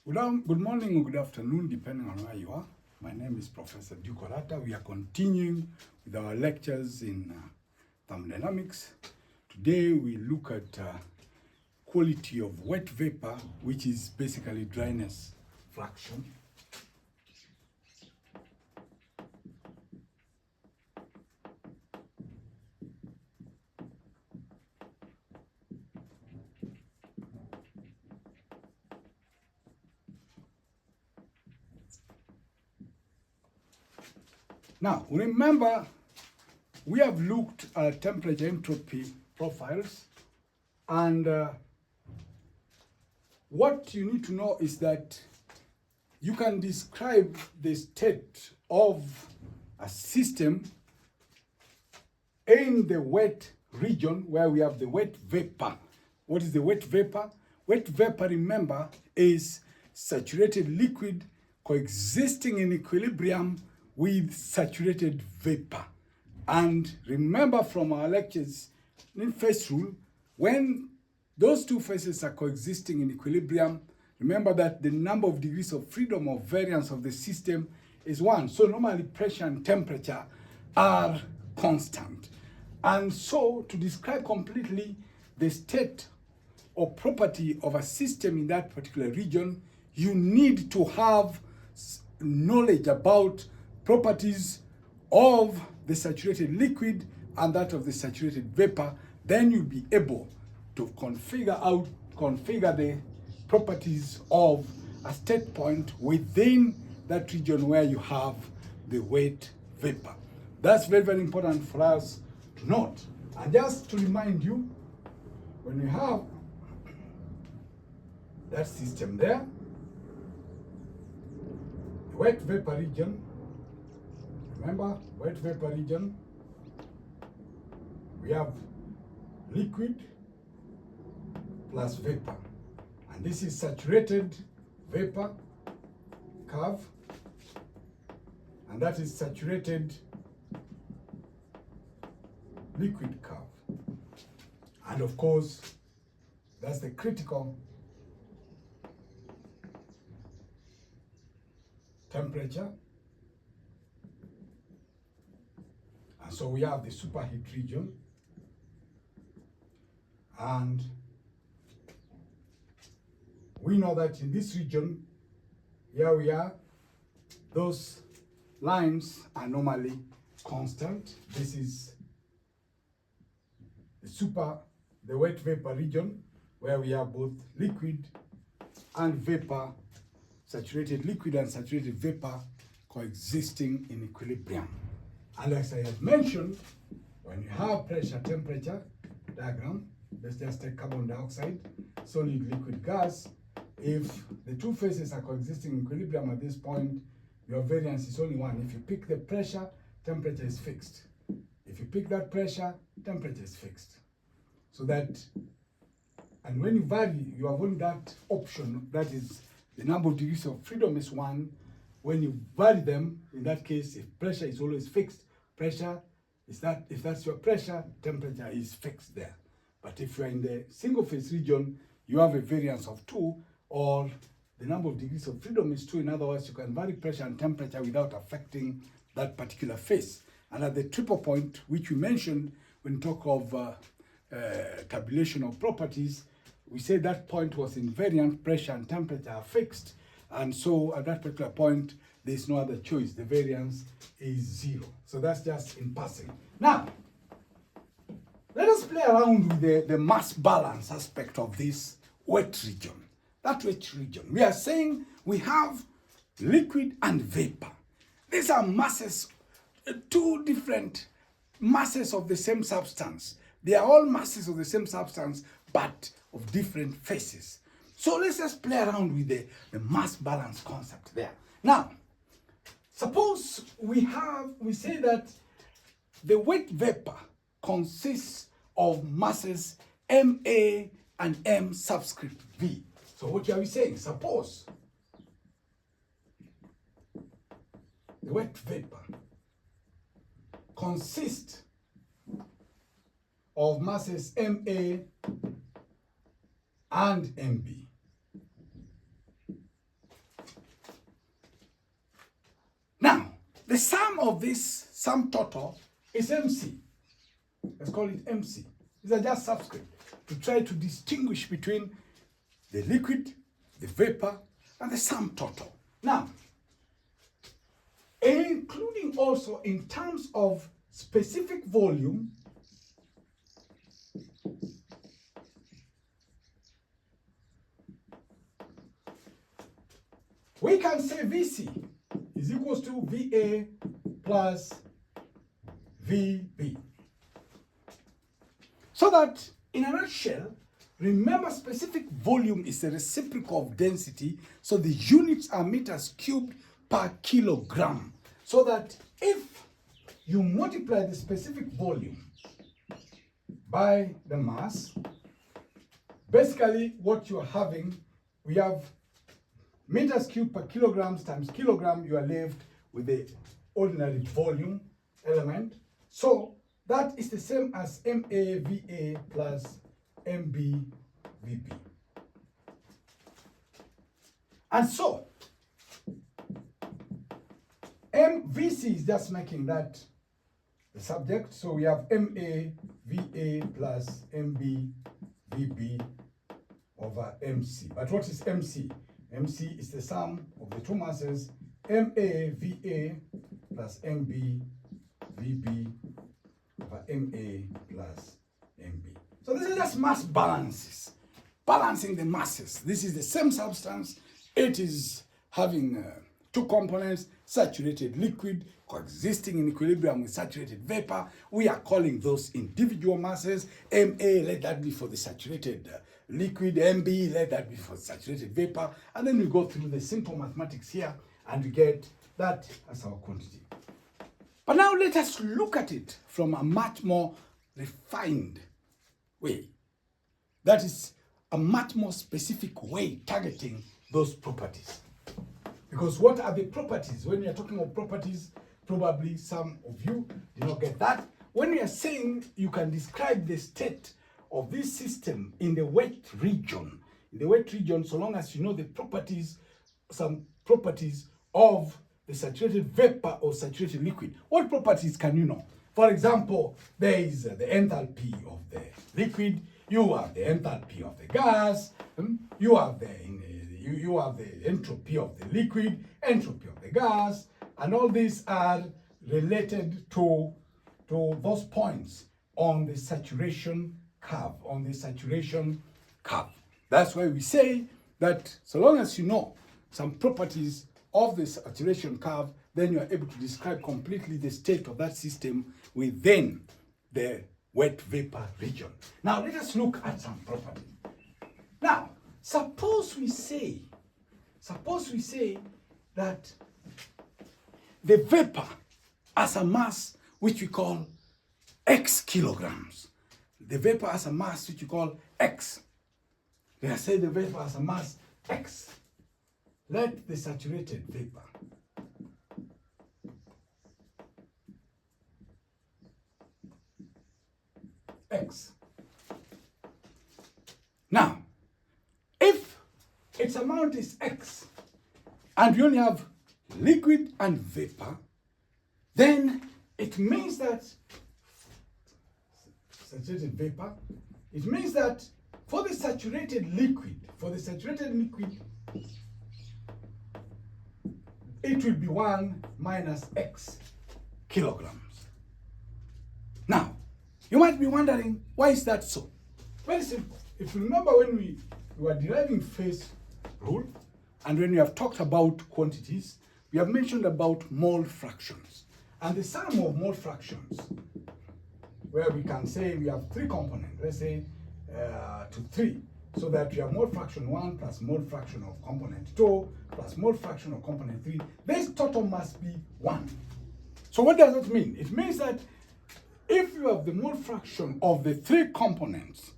Good morning or good afternoon, depending on where you are. My name is Professor Orata. We are continuing with our lectures in thermodynamics. Today we look at quality of wet vapor, which is basically dryness fraction. Now, remember, we have looked at temperature entropy profiles, and what you need to know is that you can describe the state of a system in the wet region where we have the wet vapor. What is the wet vapor? Wet vapor, remember, is saturated liquid coexisting in equilibrium with saturated vapor. And remember from our lectures in phase rule, when those two phases are coexisting in equilibrium, remember that the number of degrees of freedom or variance of the system is 1. So normally pressure and temperature are constant. And so to describe completely the state or property of a system in that particular region, you need to have knowledge about properties of the saturated liquid and that of the saturated vapor. Then you'll be able to configure the properties of a state point within that region where you have the wet vapor. That's very, very important for us to note. And just to remind you, when you have that system there, the wet vapor region, remember, wet vapor region, we have liquid plus vapor. And this is saturated vapor curve, and that is saturated liquid curve. And of course, that's the critical temperature. And so we have the superheat region, and we know that in this region, here we are, those lines are normally constant. This is the wet vapor region, where we have both liquid and vapor, saturated liquid and saturated vapor coexisting in equilibrium. And as I have mentioned, when you have pressure temperature diagram, let's just take carbon dioxide, solid, liquid, gas. If the two phases are coexisting in equilibrium at this point, your variance is only 1. If you pick the pressure, temperature is fixed. If you pick that pressure, temperature is fixed. So that, and when you vary, you have only that option, that is the number of degrees of freedom is 1. When you vary them, in that case, if pressure is always fixed, pressure is that, if that's your pressure, temperature is fixed there. But if you're in the single phase region, you have a variance of 2, or the number of degrees of freedom is 2. In other words, you can vary pressure and temperature without affecting that particular phase. And at the triple point, which we mentioned when we talk of tabulation of properties, we say that point was invariant, pressure and temperature are fixed. And so at that particular point, there's no other choice. The variance is 0. So that's just in passing. Now, let us play around with the mass balance aspect of this wet region. That wet region, we are saying we have liquid and vapor. These are masses, two different masses of the same substance. They are all masses of the same substance, but of different phases. So let's just play around with the mass balance concept there. Now, suppose we say that the wet vapor consists of masses MA and M subscript V. So what are we saying? Suppose the wet vapor consists of masses MA and MB. the sum of this sum total is MC. Let's call it MC. These are just subscript to try to distinguish between the liquid, the vapor, and the sum total. Now, including also in terms of specific volume, we can say VC is equals to VA plus VB. So that, in a nutshell, remember specific volume is a reciprocal of density, so the units are meters cubed per kilogram. So that if you multiply the specific volume by the mass, basically what you are having, we have meters cubed per kilograms times kilogram, you are left with the ordinary volume element. So that is the same as MAVA plus MBVB. And so MVC is just making that the subject. So we have MAVA plus MBVB over MC. But what is MC? MC is the sum of the two masses, MAVA plus MBVB over MA plus MB. So this is just mass balances, balancing the masses. This is the same substance. It is having two components, saturated liquid coexisting in equilibrium with saturated vapor. We are calling those individual masses. MA, let that be for the saturated liquid. MB, let that be for saturated vapor. And then we go through the simple mathematics here and we get that as our quantity. But now let us look at it from a much more refined way. That is a much more specific way targeting those properties. Because what are the properties? When we are talking of properties, probably some of you did not get that. When we are saying you can describe the state of this system in the wet region, so long as you know the properties, some properties of the saturated vapor or saturated liquid. What properties can you know? For example, there is the enthalpy of the liquid, you have the enthalpy of the gas, you have the entropy of the liquid, entropy of the gas, and all these are related to those points on the saturation curve, That's why we say that so long as you know some properties of the saturation curve, then you are able to describe completely the state of that system within the wet vapor region. Now let us look at some properties. Now, suppose we say that the vapor has a mass which we call X kilograms. The vapor has a mass which we call X. Let us say the vapor has a mass X. Let the saturated vapor X. Now, if its amount is X and we only have liquid and vapor, then it means that saturated vapor, it means that for the saturated liquid, it will be 1 minus X kilograms. Now, you might be wondering, why is that so? Very simple. If you remember when we were deriving phase rule, and when we have talked about quantities, we have mentioned about mole fractions. And the sum of mole fractions, where we can say we have three components, let's say to 3, so that we have mole fraction 1 plus mole fraction of component 2 plus mole fraction of component 3. This total must be 1. So what does that mean? It means that if you have the mole fraction of the 3 components,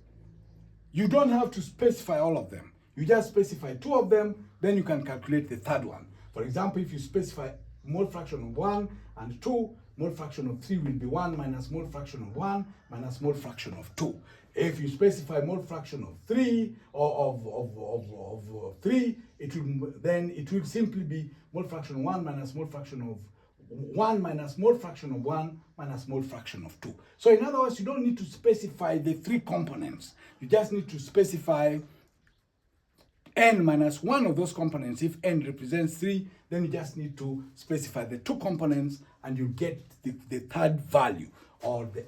you don't have to specify all of them. You just specify 2 of them, then you can calculate the third one. For example, if you specify mole fraction of 1 and 2, mole fraction of 3 will be 1 minus mole fraction of 1 minus mole fraction of 2. If you specify mole fraction of 3 or of 3, it will simply be mole fraction 1 minus mole fraction of 1 minus mole fraction of 1 minus mole fraction of 2. So in other words, you don't need to specify the 3 components. You just need to specify n minus 1 of those components. If n represents 3, then you just need to specify the 2 components and you get the third value, or the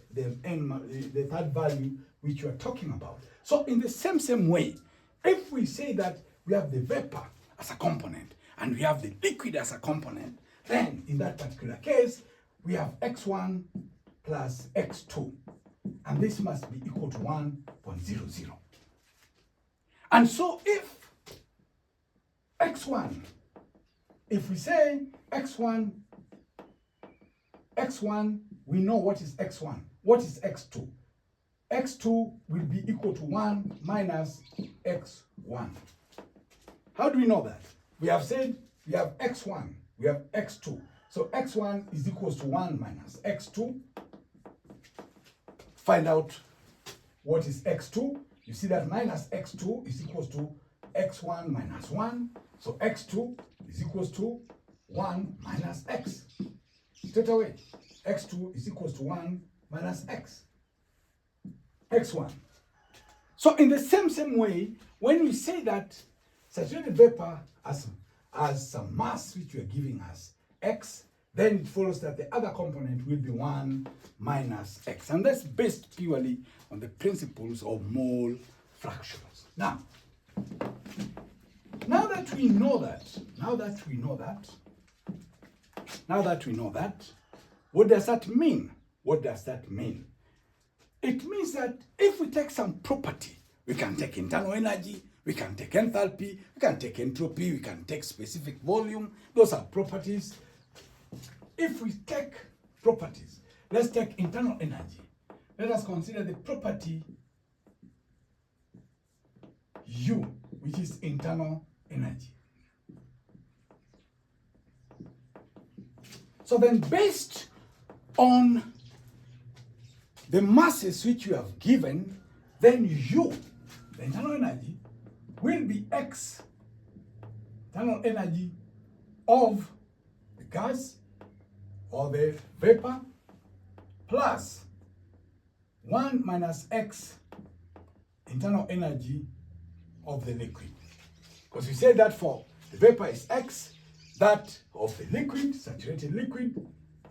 third value which you are talking about. So in the same way, if we say that we have the vapor as a component and we have the liquid as a component, then in that particular case, we have x1 plus x2, and this must be equal to 1.00. And so if x1, if we say x1, we know what is x1. What is x2? x2 will be equal to 1 minus x1. How do we know that? We have said we have x1, we have x2. So x1 is equals to 1 minus x2. Find out what is x2. You see that minus x2 is equals to x1 minus 1. So x2 is equals to 1 minus x. Straight away, x2 is equals to 1 minus x. x1. So in the same way, when we say that saturated vapor as some mass which we are giving as x, then it follows that the other component will be 1 minus x. And that's based purely on the principles of mole fractions. Now that we know that, what does that mean? What does that mean? It means that if we take some property, we can take internal energy, we can take enthalpy, we can take entropy, we can take specific volume. Those are properties. If we take properties, let's take internal energy. Let us consider the property U, which is internal energy. So then, based on the masses which you have given, then U, the internal energy, will be X, internal energy of the gas or the vapor, plus 1 minus X, internal energy of the liquid. Because we say that for the vapor is X, that of the liquid, saturated liquid,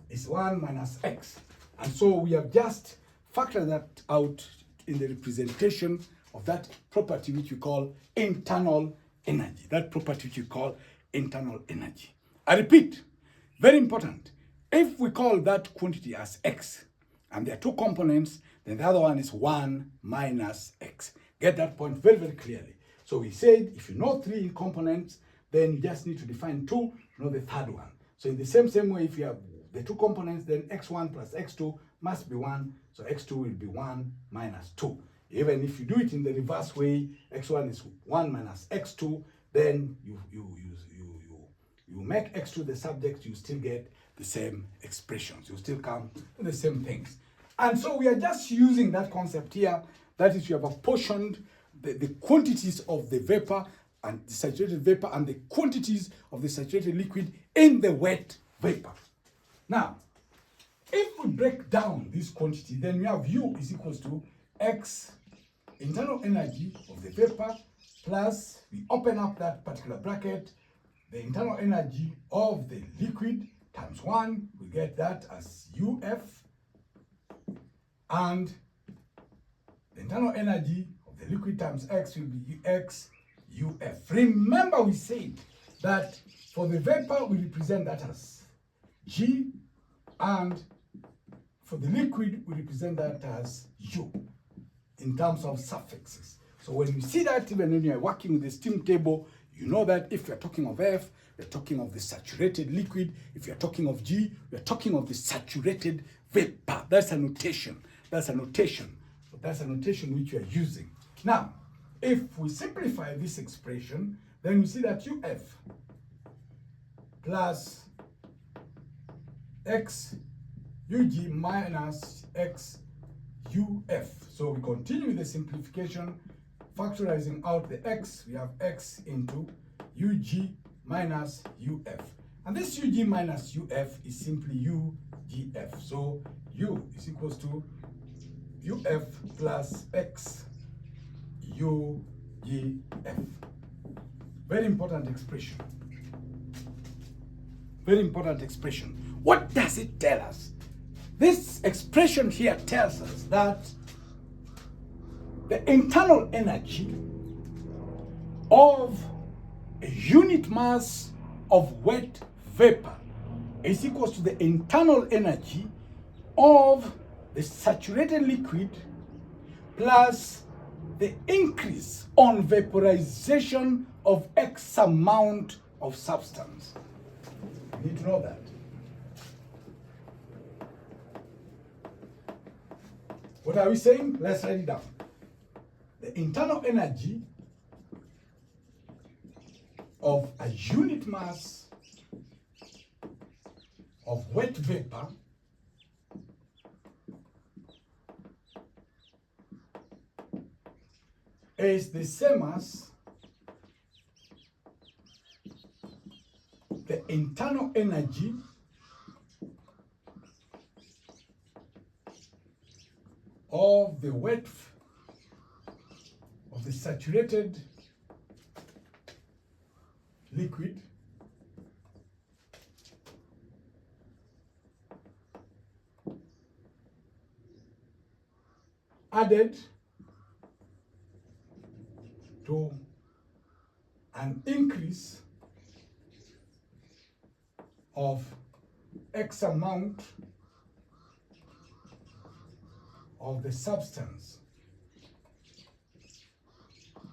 is 1 minus X. And so we have just factored that out in the representation of that property which we call internal energy. That property which we call internal energy. I repeat, very important. If we call that quantity as X, and there are 2 components, then the other one is 1 minus X. Get that point very, very clearly. So we said if you know 3 components, then you just need to define 2, you know the third one. So in the same way, if you have the 2 components, then x1 plus x2 must be 1. So x2 will be 1 minus 2. Even if you do it in the reverse way, x1 is 1 minus x2, then you make x2 the subject, you still get the same expressions. You still come to the same things. And so we are just using that concept here. That is, you have apportioned the quantities of the vapor and the saturated vapor and the quantities of the saturated liquid in the wet vapor. Now, if we break down this quantity, then we have U is equals to X, internal energy of the vapor, plus we open up that particular bracket, the internal energy of the liquid times 1, we get that as UF, and the internal energy of the liquid times X will be X UF. Remember, we said that for the vapor, we represent that as G, and for the liquid, we represent that as U in terms of suffixes. So when you see that, even when you are working with the steam table, you know that if you're talking of F, we're talking of the saturated liquid. If you're talking of G, we're talking of the saturated vapor. That's a notation. That's a notation. But that's a notation which we are using. Now, if we simplify this expression, then we see that UF plus X UG minus X UF. So we continue with the simplification, factorizing out the X. We have X into UG minus UF. And this UG minus UF is simply UGF. So U is equals to UF plus X UGF. Very important expression. Very important expression. What does it tell us? This expression here tells us that the internal energy of a unit mass of wet vapor is equal to the internal energy of the saturated liquid plus the increase on vaporization of X amount of substance. You need to know that. What are we saying? Let's write it down. The internal energy of a unit mass of wet vapor is the same as the internal energy of the saturated liquid added to an increase of X amount of the substance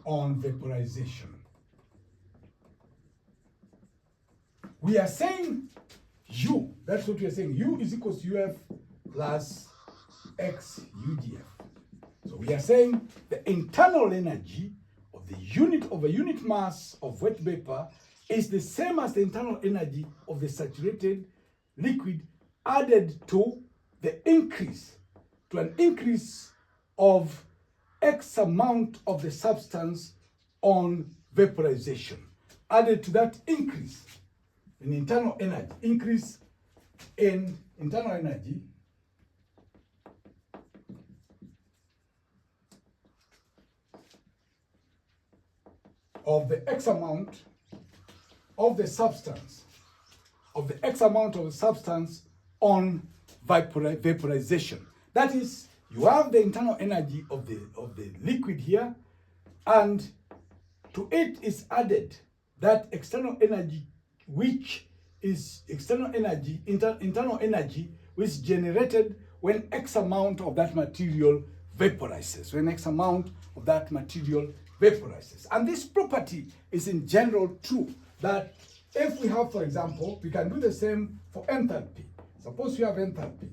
on vaporization. We are saying U, that's what we are saying. U is equals to UF plus X UGF. So we are saying the internal energy of the unit of a unit mass of wet vapor is the same as the internal energy of the saturated liquid added to the increase, to an increase of X amount of the substance on vaporization. Added to that increase in internal energy, increase in internal energy of the X amount of the substance, of the X amount of the substance on vaporization. That is, you have the internal energy of the liquid here, and to it is added that external energy, which is internal energy, which is generated when X amount of that material vaporizes, when X amount of that material vaporizes. And this property is in general true, that if we have, for example, we can do the same for enthalpy. Suppose you have enthalpy,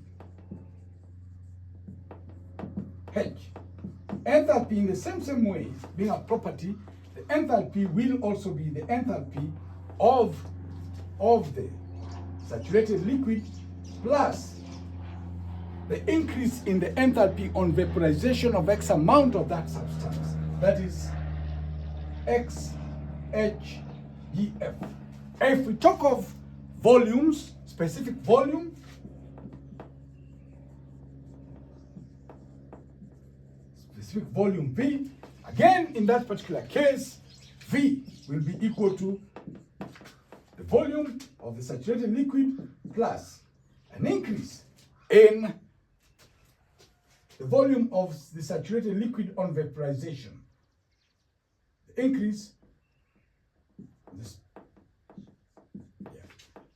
H. Enthalpy in the same way, being a property, the enthalpy will also be the enthalpy of the saturated liquid plus the increase in the enthalpy on vaporization of X amount of that substance. That is X, H, E, F. If we talk of volumes, specific volume, specific volume V, again in that particular case, V will be equal to the volume of the saturated liquid plus an increase in the volume of the saturated liquid on vaporization. The increase,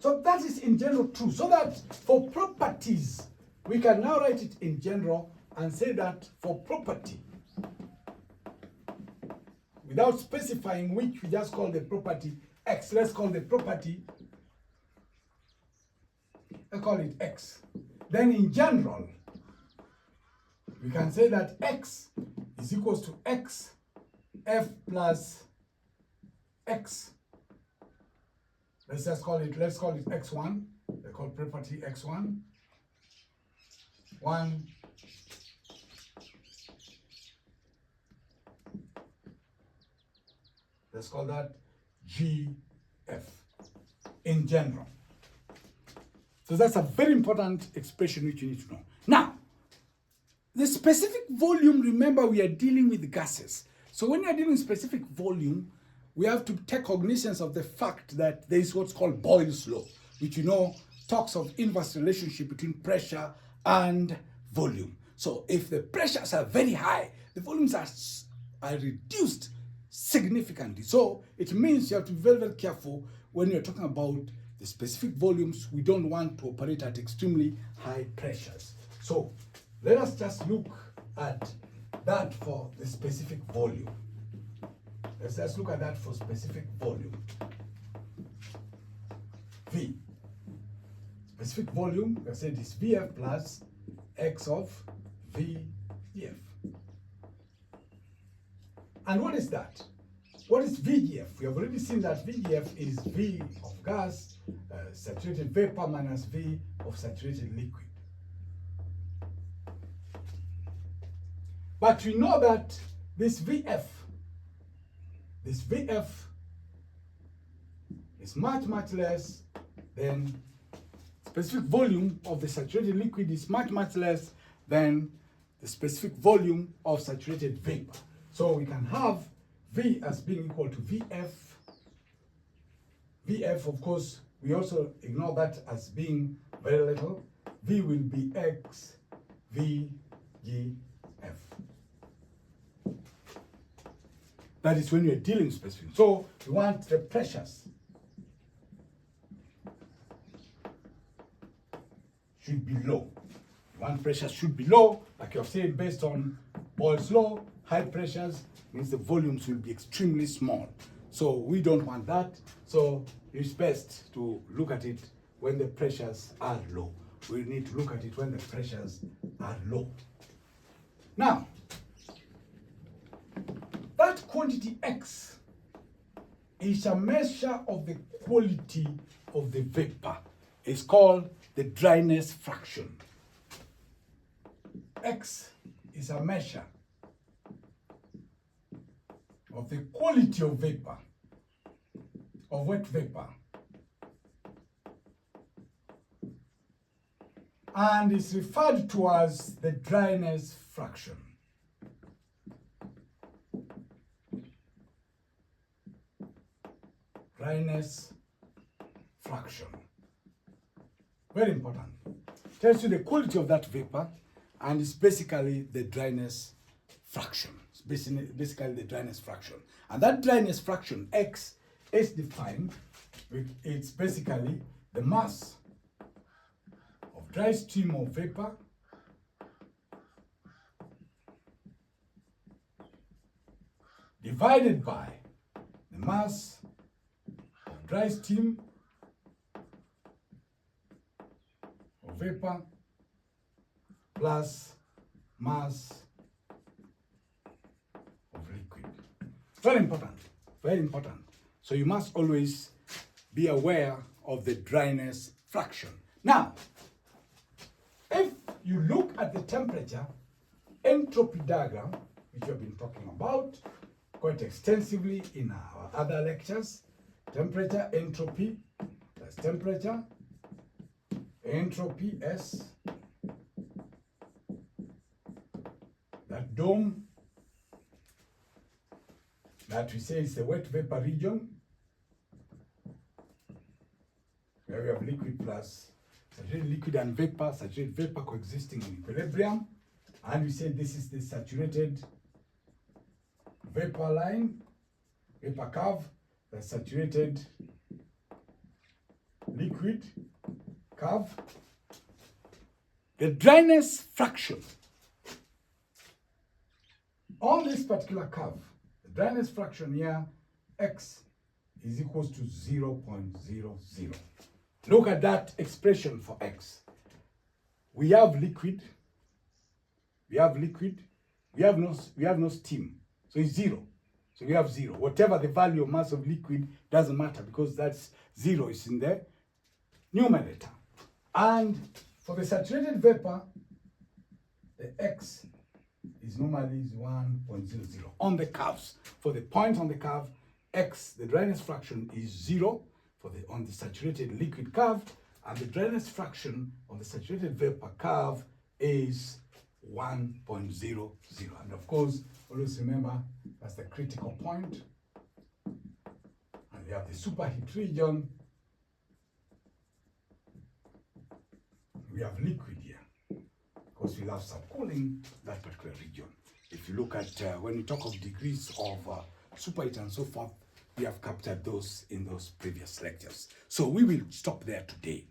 so that is in general true. So that for properties, we can now write it in general and say that for property, without specifying which, we just call the property X. Let's call the property, I call it X. Then in general, we can say that X is equals to X F plus X. Let's call it X1. They call property X1. 1. Let's call that GF. in general. So that's a very important expression which you need to know. Now, the specific volume, remember we are dealing with gases. So when you are dealing with specific volume, we have to take cognizance of the fact that there is what's called Boyle's law, which you know talks of inverse relationship between pressure and volume. So if the pressures are very high, the volumes are reduced significantly. So it means you have to be very, very careful when you're talking about the specific volumes. We don't want to operate at extremely high pressures. So let us just look at that for the specific volume. Let's just look at that for specific volume. V. Specific volume, I said, is Vf plus x of Vdf. And what is that? What is Vdf? We have already seen that Vdf is V of gas, saturated vapor minus V of saturated liquid. But we know that this Vf is much, much less than specific volume of the saturated liquid is much, much less than the specific volume of saturated vapor. So we can have V as being equal to Vf. Vf, of course, we also ignore that as being very little. V will be x VGF. That is when you're dealing with specific. So we want the pressures should be low. One pressure should be low, like you're saying, based on Boyle's law. High pressures means the volumes will be extremely small. So we don't want that. So it's best to look at it when the pressures are low. We need to look at it when the pressures are low. Now, that quantity X is a measure of the quality of the vapor. It's called the dryness fraction. X is a measure of the quality of vapor, of wet vapor, and is referred to as the dryness fraction. Dryness fraction. Very important. Tells you the quality of that vapor, and it's basically the dryness fraction. It's basically the dryness fraction. And that dryness fraction, X, is defined with, it's basically the mass of dry stream of vapor divided by the mass of dry stream of vapor plus mass of liquid. Very important, very important. So you must always be aware of the dryness fraction. Now, if you look at the temperature entropy diagram, which we have been talking about quite extensively in our other lectures, temperature entropy, that's temperature, entropy S, that dome that we say is the wet vapor region, where we have liquid plus saturated liquid and vapor, saturated vapor coexisting in equilibrium, and we say this is the saturated vapor line, vapor curve, the saturated liquid curve. The dryness fraction on this particular curve, the dryness fraction here, X is equals to 0.00. Look at that expression for X. We have liquid, we have no steam, so it's 0. So we have 0. Whatever the value of mass of liquid doesn't matter, because that's 0 is in the numerator. And for the saturated vapor, the X is normally 1.00 on the curves. For the point on the curve, X, the dryness fraction, is 0 for on the saturated liquid curve, and the dryness fraction on the saturated vapor curve is 1.00. And of course, always remember that's the critical point. And we have the superheat region. We have liquid here. Of course, we'll have subcooling that particular region. If you look at when we talk of degrees of superheat and so forth, we have captured those in those previous lectures. So we will stop there today.